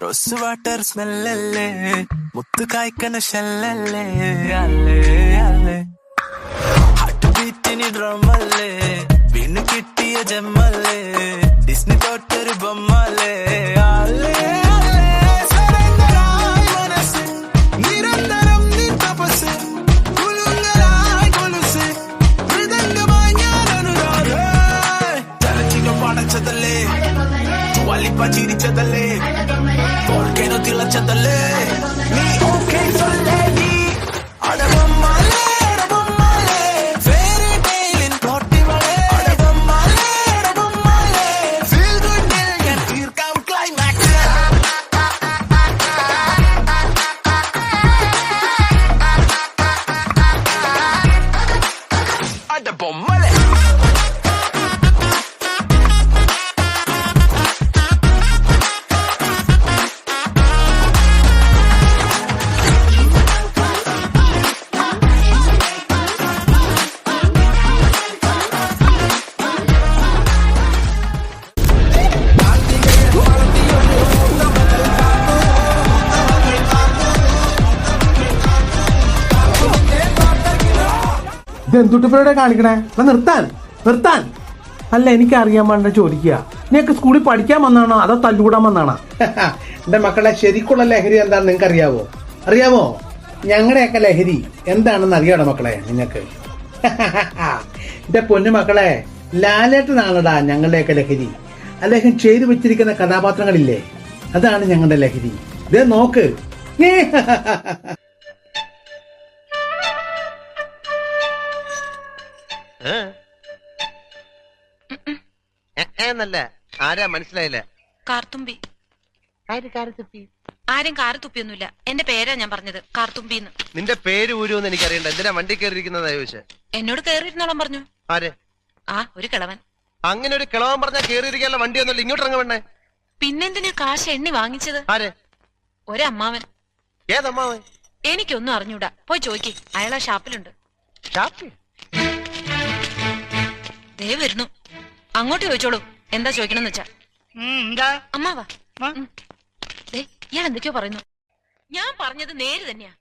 Rose water സ്മെല്ലല്ലേ മുത്ത് കായ്ക്കണ ഷെല്ലല്ലേ അല്ലേ അല്ലേ ഹാർട്ട് ബീറ്റിന് ഡ്രമല്ലേ വീണ് കിട്ടിയ ജമ്മല്ലേ ഡിസ്നി തൊട്ടൊരു ബൊമ്മല്ലേ അല്ലേ ചിരിച്ചതല്ലേ volcano തിളച്ചതല്ലേ നീ ഓക്കേ സൊല്ലേടി അടവമ്മലേ അടവമ്മലേ fairy tale in പൊട്ടിവളേ അടവമ്മലേ അടവമ്മലേ feel good ഞാൻ തീർക്കാം climax അടവമ്മലേ ഇതെന്തുട്ടിപ്പുരയുടെ കാണിക്കണേ? നിർത്താൻ നിർത്താൻ. അല്ല, എനിക്ക് അറിയാൻ വേണ്ട ചോദിക്കുക, നീക്ക് സ്കൂളിൽ പഠിക്കാൻ വന്നാണോ അതോ തല്ലുകൂടാൻ വന്നാണോ? എന്റെ മക്കളെ, ശരിക്കുള്ള ലഹരി എന്താണെന്ന് നിങ്ങൾക്ക് അറിയാവോ? അറിയാമോ? ഞങ്ങളുടെയൊക്കെ ലഹരി എന്താണെന്ന് അറിയാടോ മക്കളെ നിങ്ങൾക്ക്? എന്റെ പൊന്നു മക്കളെ, ലാലേട്ടനാണടാ ഞങ്ങളുടെയൊക്കെ ലഹരി. അദ്ദേഹം ചെയ്തു വെച്ചിരിക്കുന്ന കഥാപാത്രങ്ങളില്ലേ, അതാണ് ഞങ്ങളുടെ ലഹരി. ഇതേ നോക്ക്. എന്നല്ല, ആരാ മനസ്സിലായില്ല? കാർത്തുമ്പി. ആരും കാറ് തുപ്പിയൊന്നുമില്ല, എന്റെ പേരാ ഞാൻ പറഞ്ഞത്, കാർത്തുമ്പിന്ന്. നിന്റെ പേര് ഊരുവെന്ന് എനിക്കറിയണ്ട, എന്തിനാ വണ്ടി കയറിയിരിക്കുന്നതാ ചോദിച്ചേ? എന്നോട് കേറിയിരുന്നോളം പറഞ്ഞു. ആരെ? ആ, ഒരു കിളവൻ. അങ്ങനെ ഒരു കിളവൻ പറഞ്ഞാൽ കേറിയിരിക്കാനുള്ള വണ്ടിയൊന്നുമില്ല, ഇങ്ങോട്ട് ഇറങ്ങ വേണ്ടേ? പിന്നെന്തിനാ കാശ് എണ്ണി വാങ്ങിച്ചത്? ആരെ? ഒരമ്മാവൻ. ഏതമ്മാവൻ? എനിക്കൊന്നും അറിഞ്ഞൂടാ, പോയി ചോദിക്ക്, അയാളാ ഷാപ്പിലുണ്ട്. ദേ വരുന്നു, അങ്ങോട്ട് ചോദിച്ചോളൂ, എന്താ ചോദിക്കണമെന്ന് വെച്ചാ. അമ്മാവാ, ഇയാൾ എന്തൊക്കെയോ പറയുന്നു. ഞാൻ പറഞ്ഞത് നേര് തന്നെയാ.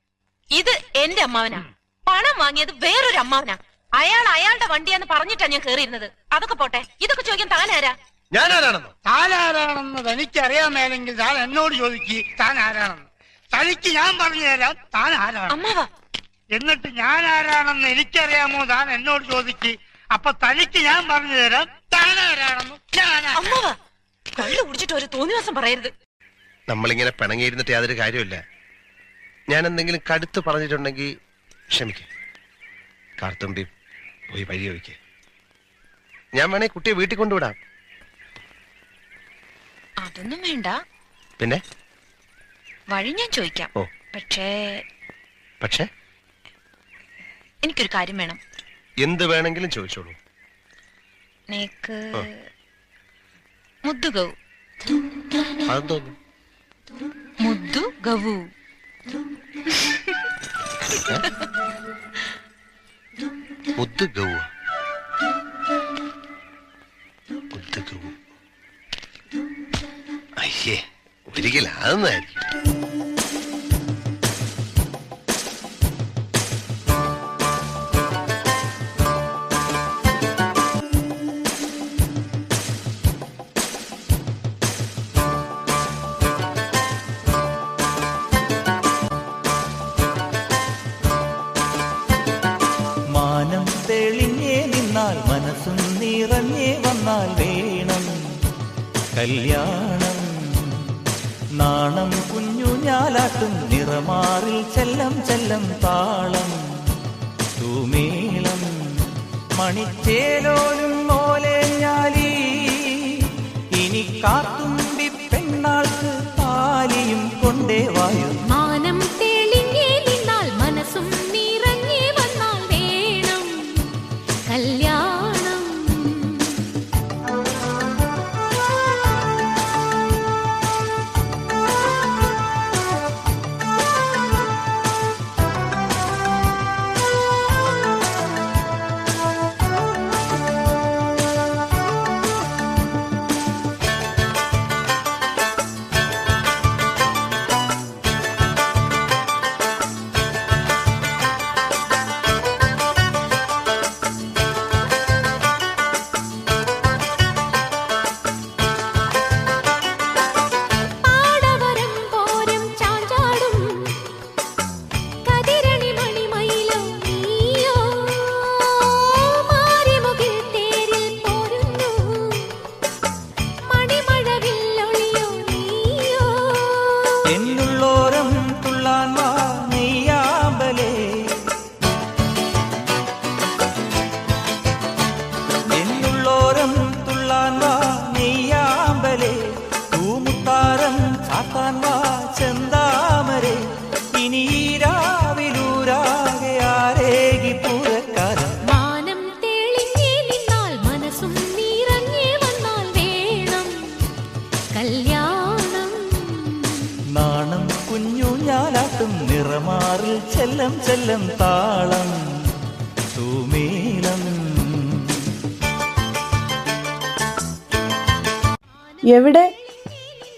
ഇത് എന്റെ അമ്മാവനാ, പണം വാങ്ങിയത് വേറൊരു അമ്മാവനാ. അയാൾ അയാളുടെ വണ്ടിയാന്ന് പറഞ്ഞിട്ടാ ഞാൻ കേറിയിരുന്നത്. അതൊക്കെ പോട്ടെ, ഇതൊക്കെ ചോദിക്കാൻ താനാരാ? ഞാനാരാണെന്നോ? താനാരാണെന്ന് തനിക്കറിയാമേലെങ്കിൽ താൻ എന്നോട് ചോദിക്ക്, താൻ ആരാണെന്ന്. തനിക്ക് ഞാൻ പറഞ്ഞു തരാം താൻ ആരാണ്. അമ്മാവാ, എന്നിട്ട് ഞാൻ ആരാണെന്ന് എനിക്കറിയാമോ താൻ എന്നോട് ചോദിക്ക്. അപ്പൊ തനിക്ക് ഞാൻ പറഞ്ഞു തരാം താൻ ആരാണെന്ന്. അമ്മാവാ, കള്ളു കുടിച്ചിട്ട് ഒരു തോന്നിവാസം പറയരുത്. നമ്മളിങ്ങനെ പിണങ്ങിയിരുന്നിട്ട് യാതൊരു കാര്യമില്ല. ഞാൻ എന്തെങ്കിലും കടുത്ത് പറഞ്ഞിട്ടുണ്ടെങ്കിൽ ക്ഷമിക്ക. കാർത്തുമ്പി പോയി വഴി ചോദിക്ക. ഞാൻ വേണേ കുട്ടിയെ വീട്ടിൽ കൊണ്ടുവിടാം. അതൊന്നും വേണ്ട. പിന്നെ വഴി ഞാൻ ചോദിക്കാം. ഓ, പക്ഷേ എനിക്കൊരു കാര്യം വേണം. എന്ത് വേണമെങ്കിലും ചോദിച്ചോളൂ. നേക്ക് മുദ്ദു ഗൗ. അതെന്തോന്നു? മുദ്ദു ഗവു. മുദ്ദു ഗൗ. മുദ്ദു ഗൗ. അയ്യേ, ഒരിക്കലും അതൊന്നായിരിക്കും. മനസ്സും നിറഞ്ഞേ വന്നാൽ വേണം കല്യാണം. നാണം കുഞ്ഞു ഞാലാട്ടും നിറമാറിൽ ചെല്ലം ചെല്ലം താളം തൂമേളം മണിച്ചേലോലും മോലെ ഞാലി. ഇനി കാത്തുമ്പി പെണ്ണാൾക്ക് താലിയും കൊണ്ടേ വായു. മാനം തെളിഞ്ഞേ നിന്നാൽ മനസ്സും നിറഞ്ഞേ വന്നാൽ വേണം കല്യാണം. ചെല്ലം ചെല്ലം താളം തൂമേളം. എവിടെ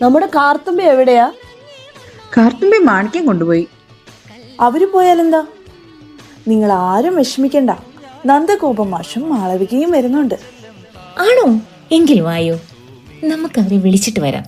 നമ്മുടെ കാർത്തുമ്പി എവിടെയാ? കാർത്തുമ്പി മാണിക്യം കൊണ്ടുപോയി. അവര് പോയാലെന്താ? നിങ്ങൾ ആരും വിഷമിക്കണ്ട. നന്ദഗോപ മാഷും മാളവികയും വരുന്നുണ്ട്. ആണോ? എങ്കിൽ വായോ, നമുക്കവരെ വിളിച്ചിട്ട് വരാം.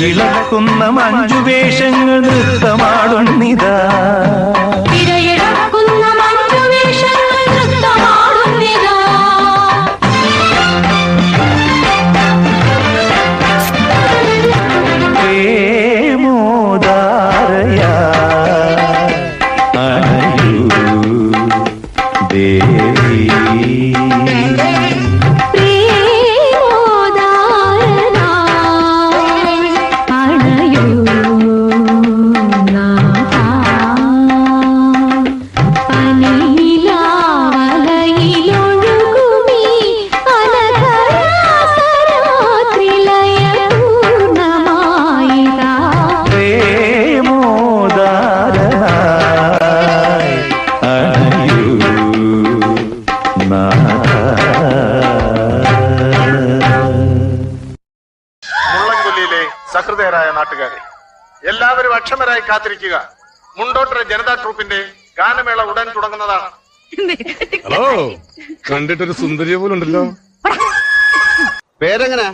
ഇളക്കുന്ന മഞ്ജുവേഷങ്ങൾ നൃത്തമാടുന്നിതാ. പ്രേമോദാരയാ അണയൂ ദേവി. മുള്ളൻകൊല്ലിയിലെ സഹൃദയരായ നാട്ടുകാരെ, എല്ലാവരും അക്ഷമരായി കാത്തിരിക്കുക. മുണ്ടോട്ടര ജനതാ ട്രൂപ്പിന്റെ ഗാനമേള ഉടൻ തുടങ്ങുന്നതാണ്. ഹലോ, കണ്ടിട്ടൊരു സുന്ദരിയെ പോലുണ്ടല്ലോ. പേരെങ്ങനാ?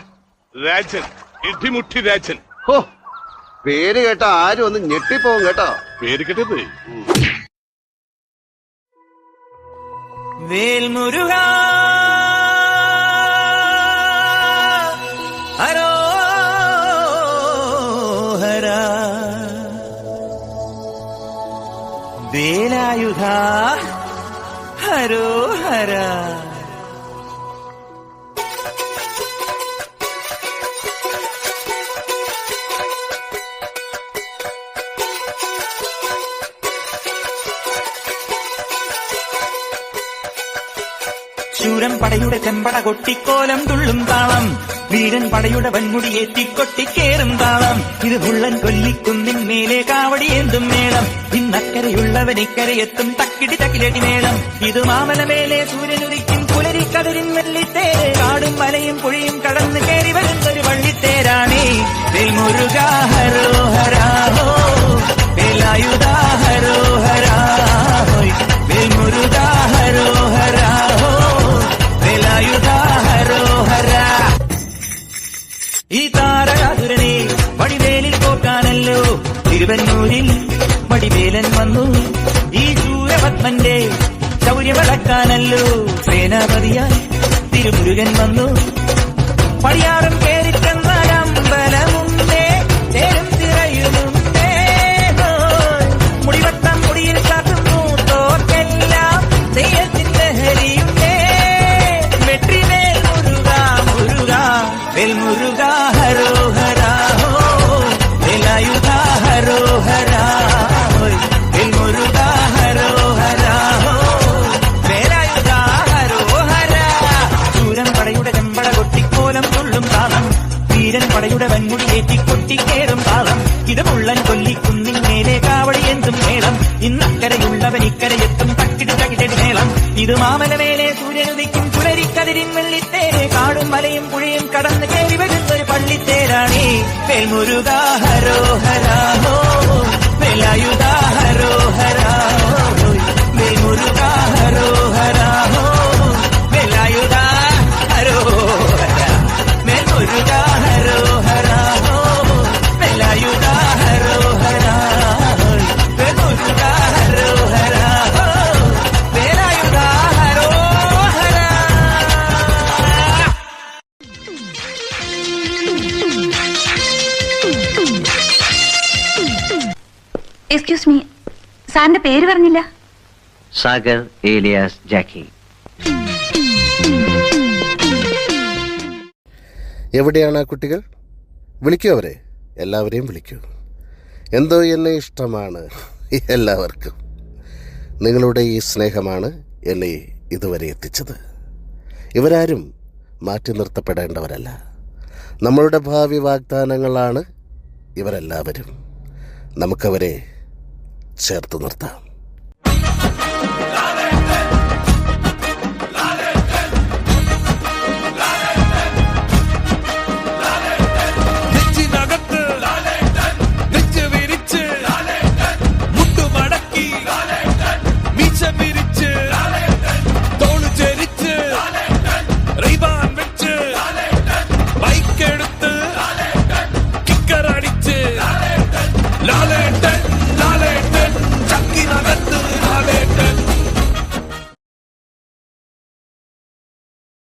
രാജൻ, ഇടിമുട്ടി രാജൻ. ഹോ, പേര് കേട്ട ആരും ഒന്ന് ഞെട്ടിപ്പോവും കേട്ടോ. പേര് കേട്ടത് വേൽമുരുകാ ഹരോഹരാ വേലായുധാ ഹരോഹരാ. ശൂരൻ പടയുടെ ചെമ്പട കൊട്ടിക്കോലം തുള്ളും താളം, വീരൻ പടയുടെ വൻമുടിയേറ്റിക്കൊട്ടിക്കേറും താളം. ഇത് മുള്ളൻ കൊല്ലിക്കുന്നിൻ മേലെ കാവടിയേന്തും മേളം. ഇന്നക്കരയുള്ളവൻ ഇക്കരയെത്തും തക്കിടി തക്കിലടി മേളം. ഇത് മാമലമേലെ സൂര്യനുരിക്കും പുലരിക്കതിരിൻ വെള്ളിത്തേര്. കാടും മലയും പുഴയും കടന്ന് കയറി വരുന്നൊരു വള്ളിത്തേരാണേ. വേൽമുരുകാ ഹരോഹരാ ഹോ, വേലായുധാ ഹരോഹരാ ഹോയ്. വേൽമുരുകാ ഹരോഹരാ ഹോ, വേലായുധാ ഹരോഹരാ. ഈ താരകാതുരനെ വടിവേലിൽ പോക്കാനല്ലോ തിരുവന്നൂരിൽ വടിവേലൻ വന്നു. ഈ സൂര്യപത്മന്റെ ശൗര്യമളക്കാനല്ലോ സേനാപതിയായി തിരുമുരുകൻ വന്നു. പടിയാറും കേറിച്ചെന്നാലമ്പലമുണ്ടേ, തേരും തിരയും ഇത് മുള്ളൻ കൊല്ലിക്കുന്നിൻ മേലെ കാവടി എന്തും മേളം ഇന്നക്കരയുള്ളവൻ ഇക്കരയെത്തും തക്കിടി തകിടടി മേളം ഇത് മാമലമേലെ സൂര്യനുദിക്കും പുലരിക്കതിരിൻ വെള്ളിത്തേരെ കാടും മലയും പുഴയും കടന്ന് കയറി വരുന്നൊരു പള്ളിത്തേരാണേ വേൽമുരുകാ ഹരോഹരാഹോ വേലായുധാ ഹരോഹരാഹോ വേൽമുരുകാ ഹരോഹരാഹോ വേലായുധാ ഹരോഹരാ വേൽമുരുകാ ഹരോഹരാഹോ വേലായുധാ ഹരോഹരാഹോ വേൽമുരുകാ ഹരോഹരാഹോ വേലായുധാ ഹരോഹരാ. എക്സ്ക്യൂസ് മീ, സാറിന്റെ പേര് പറഞ്ഞില്ല. സാഗർ ഏലിയാസ് ജാക്കി. എവിടെയാണ് ആ കുട്ടികൾ? വിളിക്കൂ അവരെ, എല്ലാവരെയും വിളിക്കൂ. എന്തോ എന്നെ ഇഷ്ടമാണ് എല്ലാവർക്കും. നിങ്ങളുടെ ഈ സ്നേഹമാണ് എന്നെ ഇതുവരെ എത്തിച്ചത്. ഇവരാരും മാറ്റി നിർത്തപ്പെടേണ്ടവരല്ല. നമ്മളുടെ ഭാവി വാഗ്ദാനങ്ങളാണ് ഇവരെല്ലാവരും. നമുക്കവരെ ചേർത്ത് നിർത്താം.